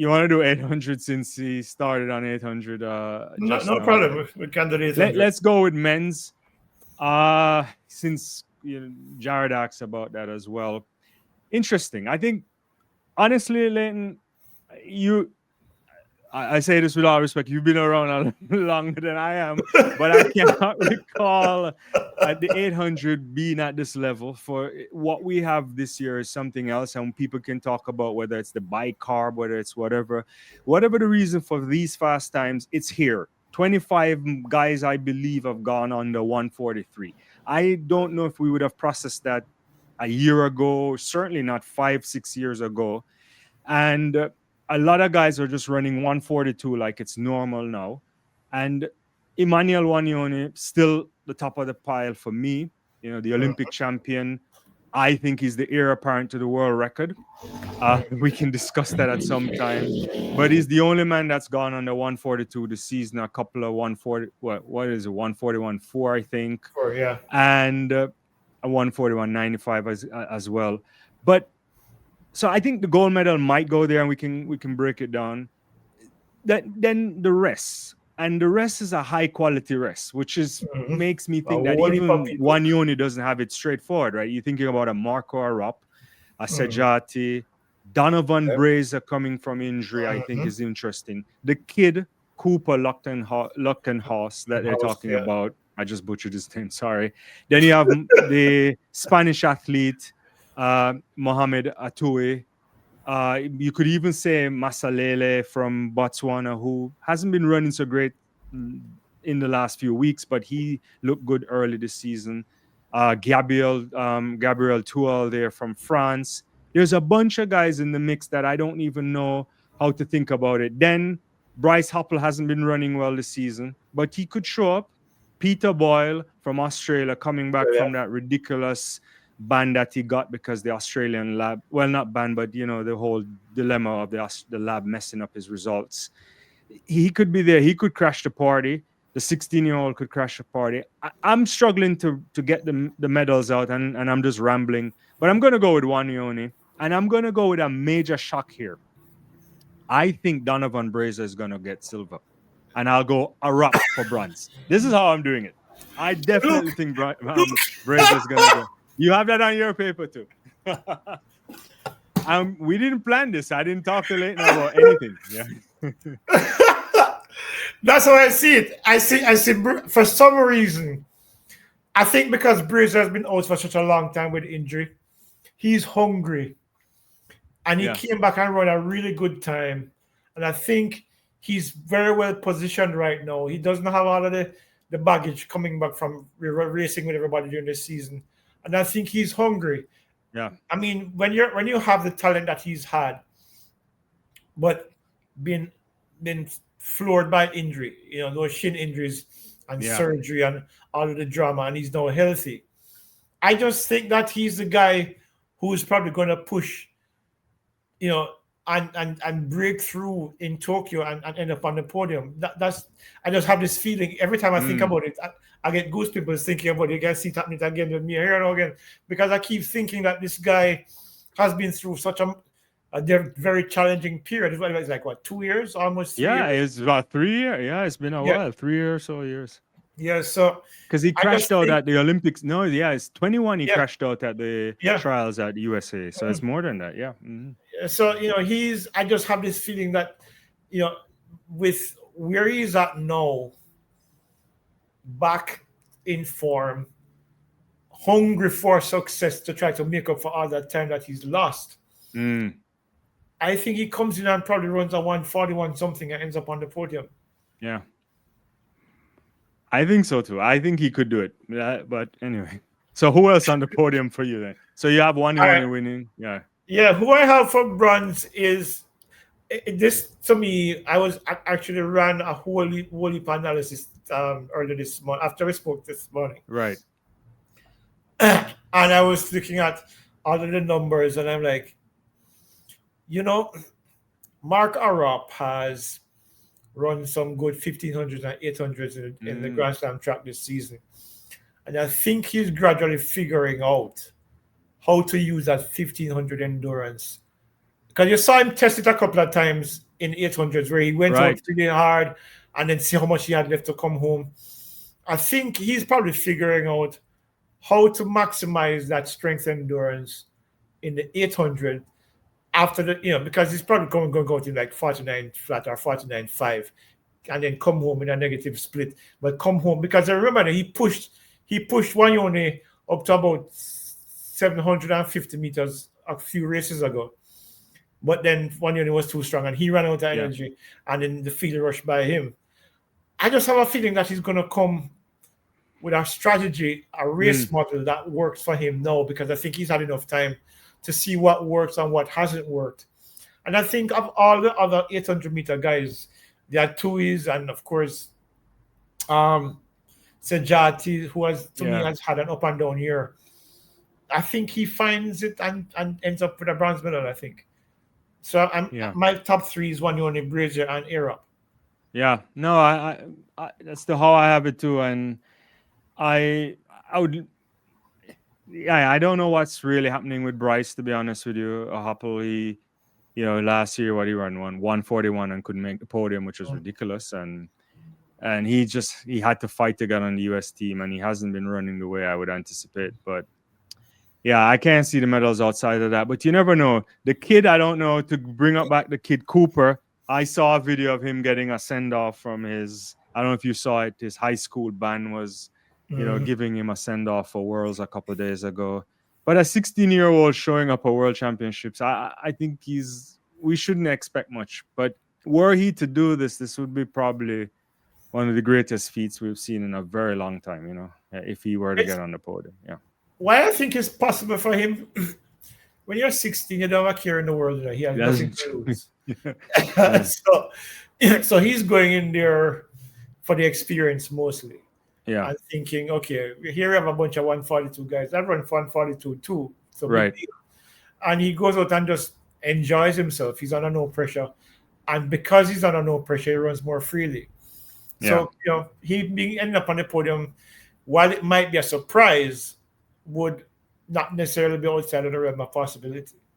you want to do 800 since he started on 800 just no now. problem. We can do 800. Let's go with men's. Since Jared asked about that as well. Interesting. I think, honestly, Leighton, I say this with all respect, you've been around longer than I am, but I cannot recall the 800 being at this level. For what we have this year is something else, and people can talk about whether it's the bicarb, whether it's whatever the reason for these fast times, it's here. 25 guys, I believe, have gone under 143. I don't know if we would have processed that a year ago, certainly not 5-6 years ago. And a lot of guys are just running 142 like it's normal now. And Emmanuel Wanyonyi, still the top of the pile for me, the Olympic champion. I think he's the heir apparent to the world record. We can discuss that at some time. But he's the only man that's gone under 142 this season. A couple of 140, what is it, 141.4, I think. Yeah. And a 141.95 as well. But so I think the gold medal might go there, and we can break it down. Then the rest. And the rest is a high quality rest, which makes me think that even Wanyonyi doesn't have it straightforward, right? You're thinking about a Marco Arop, a Sejati, Donovan Brazier coming from injury, I think is interesting. The kid, Cooper Lutkenhaus that they're talking about. I just butchered his name, sorry. Then you have the Spanish athlete, Mohamed Attaoui. You could even say Masalele from Botswana, who hasn't been running so great in the last few weeks, but he looked good early this season. Gabriel Tual there from France. There's a bunch of guys in the mix that I don't even know how to think about it. Then Bryce Hoppel hasn't been running well this season, but he could show up. Peter Boyle from Australia coming back from that ridiculous ban that he got because the Australian lab, well, not ban, but the whole dilemma of the lab messing up his results. He could be there. He could crash the party. The 16-year-old could crash the party. I'm struggling to get the medals out, and I'm just rambling. But I'm going to go with Wanyonyi, and I'm going to go with a major shock here. I think Donovan Brazier is going to get silver, and I'll go Arop for bronze. This is how I'm doing it. I definitely think Brazier is going to go. You have that on your paper too. We didn't plan this. I didn't talk to Leighton about anything. Yeah. That's how I see it. I see. For some reason, I think because Brazier has been out for such a long time with injury, he's hungry, and he came back and run a really good time. And I think he's very well positioned right now. He doesn't have all of the baggage coming back from racing with everybody during this season. And I think he's hungry. Yeah. I mean, when you have the talent that he's had, but been floored by injury, those shin injuries and surgery and all of the drama, and he's now healthy. I just think that he's the guy who's probably going to push, and break through in Tokyo and end up on the podium. I just have this feeling every time I think about it. I get goosebumps thinking about it. You guys see it happening again with me here and again, because I keep thinking that this guy has been through such a very challenging period. It's like, what, 2 years? Almost 3 years? Yeah, it's about 3 years. Yeah, it's been a while. 3 or so years. Yeah, so... Because he crashed out at the Olympics. No, it's 21 he crashed out at the trials at the USA. So it's more than that, yeah. Mm-hmm. So, I just have this feeling that, with where he's at now, back in form, hungry for success to try to make up for all that time that he's lost. I think he comes in and probably runs a 141 something and ends up on the podium. Yeah. I think so too. I think he could do it. But anyway. So who else on the podium for you then? So you have Wanyonyi winning. Yeah. Yeah, who I have for bronze is this. To me, I was actually ran a whole heap analysis earlier this month after we spoke this morning. Right. And I was looking at all of the numbers, and I'm like, Marco Arop has run some good 1500s and 800s in the Grand Slam track this season. And I think he's gradually figuring out how to use that 1500 endurance. Because you saw him test it a couple of times in 800s, where he went Right. out really hard and then see how much he had left to come home. I think he's probably figuring out how to maximize that strength endurance in the 800 after the, because he's probably going to go to like 49 flat or 49.5 and then come home in a negative split. But come home, because I remember that he pushed Wanyonyi up to about 750 meters a few races ago. But then Wanyonyi was too strong and he ran out of energy, and then the field rushed by him. I just have a feeling that he's going to come with a strategy, a race model that works for him now, because I think he's had enough time to see what works and what hasn't worked. And I think of all the other 800-meter guys, the Attaouis and, of course, Sejati, who has, to me, has had an up and down year. I think he finds it and ends up with a bronze medal, I think. So my top three is Wanyonyi, Brazier, and Arop. Yeah, no, I that's how I have it too, and I would, I don't know what's really happening with Bryce, to be honest with you. Happily, last year what he ran 141 and couldn't make the podium, which was ridiculous, and he had to fight to get on the US team, and he hasn't been running the way I would anticipate, but. Yeah, I can't see the medals outside of that, but you never know. The kid, I don't know, to bring up back the kid Cooper, I saw a video of him getting a send-off from his, I don't know if you saw it, his high school band was, giving him a send-off for Worlds a couple of days ago. But a 16-year-old showing up at World Championships, I think we shouldn't expect much. But were he to do this would be probably one of the greatest feats we've seen in a very long time, if he were to get on the podium, Why I think it's possible for him, when you're 16, you don't have a care in the world. He has nothing to lose. So he's going in there for the experience mostly. Yeah. And thinking, okay, here we have a bunch of 142 guys. I run 142 too. So right. And he goes out and just enjoys himself. He's under no pressure. And because he's under no pressure, he runs more freely. So, he being ending up on the podium, while it might be a surprise, would not necessarily be outside of the realm of possibility.